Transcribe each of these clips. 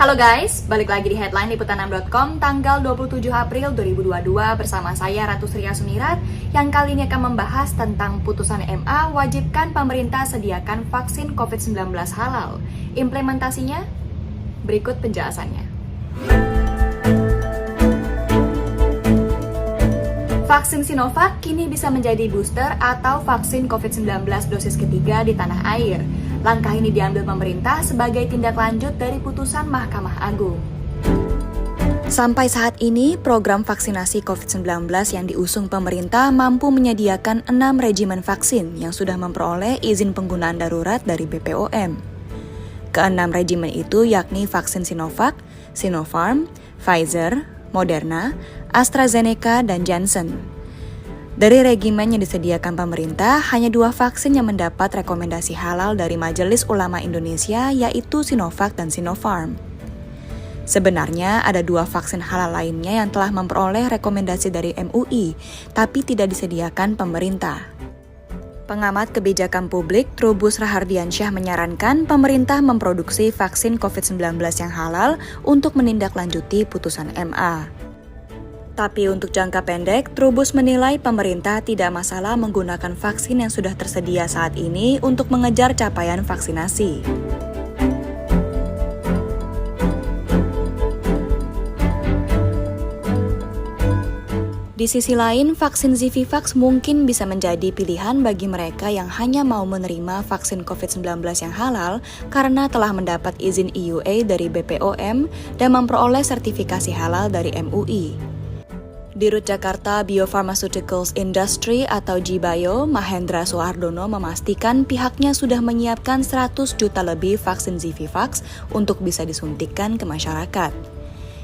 Halo guys, balik lagi di headline liputan6.com tanggal 27 April 2022 bersama saya Ratu Sria Sunirat yang kali ini akan membahas tentang putusan MA wajibkan pemerintah sediakan vaksin COVID-19 halal. Implementasinya? Berikut penjelasannya. Vaksin Sinovac kini bisa menjadi booster atau vaksin COVID-19 dosis ketiga di tanah air. Langkah ini diambil pemerintah sebagai tindak lanjut dari putusan Mahkamah Agung. Sampai saat ini, program vaksinasi COVID-19 yang diusung pemerintah mampu menyediakan 6 regimen vaksin yang sudah memperoleh izin penggunaan darurat dari BPOM. Keenam regimen itu yakni vaksin Sinovac, Sinopharm, Pfizer, Moderna, AstraZeneca, dan Janssen. Dari regimen yang disediakan pemerintah, hanya 2 vaksin yang mendapat rekomendasi halal dari Majelis Ulama Indonesia, yaitu Sinovac dan Sinopharm. Sebenarnya ada 2 vaksin halal lainnya yang telah memperoleh rekomendasi dari MUI, tapi tidak disediakan pemerintah. Pengamat kebijakan publik Trubus Rahardiansyah menyarankan pemerintah memproduksi vaksin COVID-19 yang halal untuk menindaklanjuti putusan MA. Tapi untuk jangka pendek, Trubus menilai pemerintah tidak masalah menggunakan vaksin yang sudah tersedia saat ini untuk mengejar capaian vaksinasi. Di sisi lain, vaksin Zivivax mungkin bisa menjadi pilihan bagi mereka yang hanya mau menerima vaksin COVID-19 yang halal karena telah mendapat izin EUA dari BPOM dan memperoleh sertifikasi halal dari MUI. Dirut Jakarta Biopharmaceuticals Industry atau JBio, Mahendra Soehardono memastikan pihaknya sudah menyiapkan 100 juta lebih vaksin Zivivax untuk bisa disuntikkan ke masyarakat.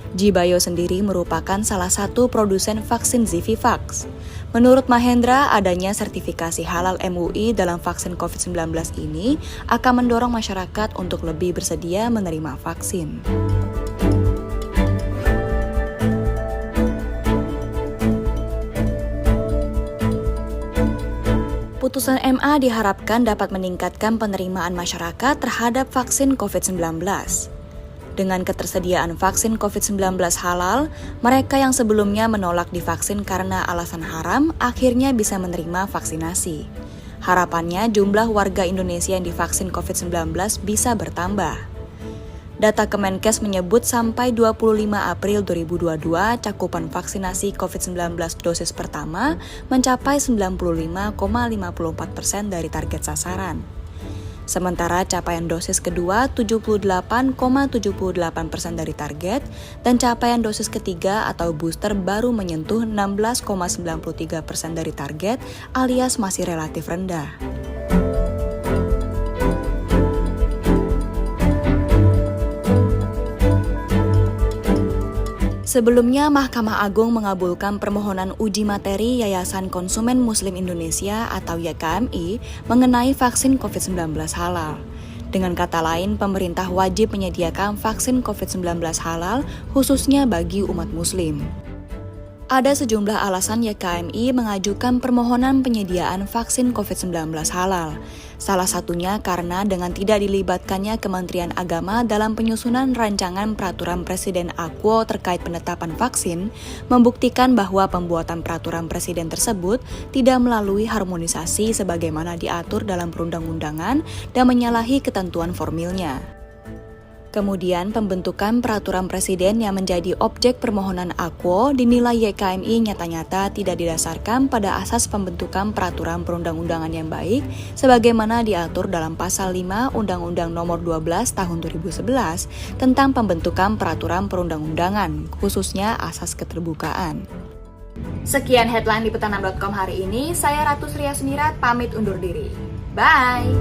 JBio sendiri merupakan salah satu produsen vaksin Zivivax. Menurut Mahendra, adanya sertifikasi halal MUI dalam vaksin COVID-19 ini akan mendorong masyarakat untuk lebih bersedia menerima vaksin. Putusan MA diharapkan dapat meningkatkan penerimaan masyarakat terhadap vaksin COVID-19. Dengan ketersediaan vaksin COVID-19 halal, mereka yang sebelumnya menolak divaksin karena alasan haram akhirnya bisa menerima vaksinasi. Harapannya jumlah warga Indonesia yang divaksin COVID-19 bisa bertambah. Data Kemenkes menyebut sampai 25 April 2022, cakupan vaksinasi COVID-19 dosis pertama mencapai 95,54% dari target sasaran. Sementara capaian dosis kedua 78,78% dari target, dan capaian dosis ketiga atau booster baru menyentuh 16,93% dari target alias masih relatif rendah. Sebelumnya, Mahkamah Agung mengabulkan permohonan uji materi Yayasan Konsumen Muslim Indonesia atau YKMI mengenai vaksin COVID-19 halal. Dengan kata lain, pemerintah wajib menyediakan vaksin COVID-19 halal khususnya bagi umat Muslim. Ada sejumlah alasan YKMI mengajukan permohonan penyediaan vaksin COVID-19 halal. Salah satunya karena dengan tidak dilibatkannya Kementerian Agama dalam penyusunan rancangan peraturan Presiden Akwo terkait penetapan vaksin, membuktikan bahwa pembuatan peraturan Presiden tersebut tidak melalui harmonisasi sebagaimana diatur dalam perundang-undangan dan menyalahi ketentuan formilnya. Kemudian, pembentukan peraturan presiden yang menjadi objek permohonan Akwo dinilai YKMI nyata-nyata tidak didasarkan pada asas pembentukan peraturan perundang-undangan yang baik sebagaimana diatur dalam pasal 5 Undang-Undang Nomor 12 Tahun 2011 tentang pembentukan peraturan perundang-undangan, khususnya asas keterbukaan. Sekian headline liputan6.com hari ini, saya Ratu Sria Sunirat pamit undur diri. Bye!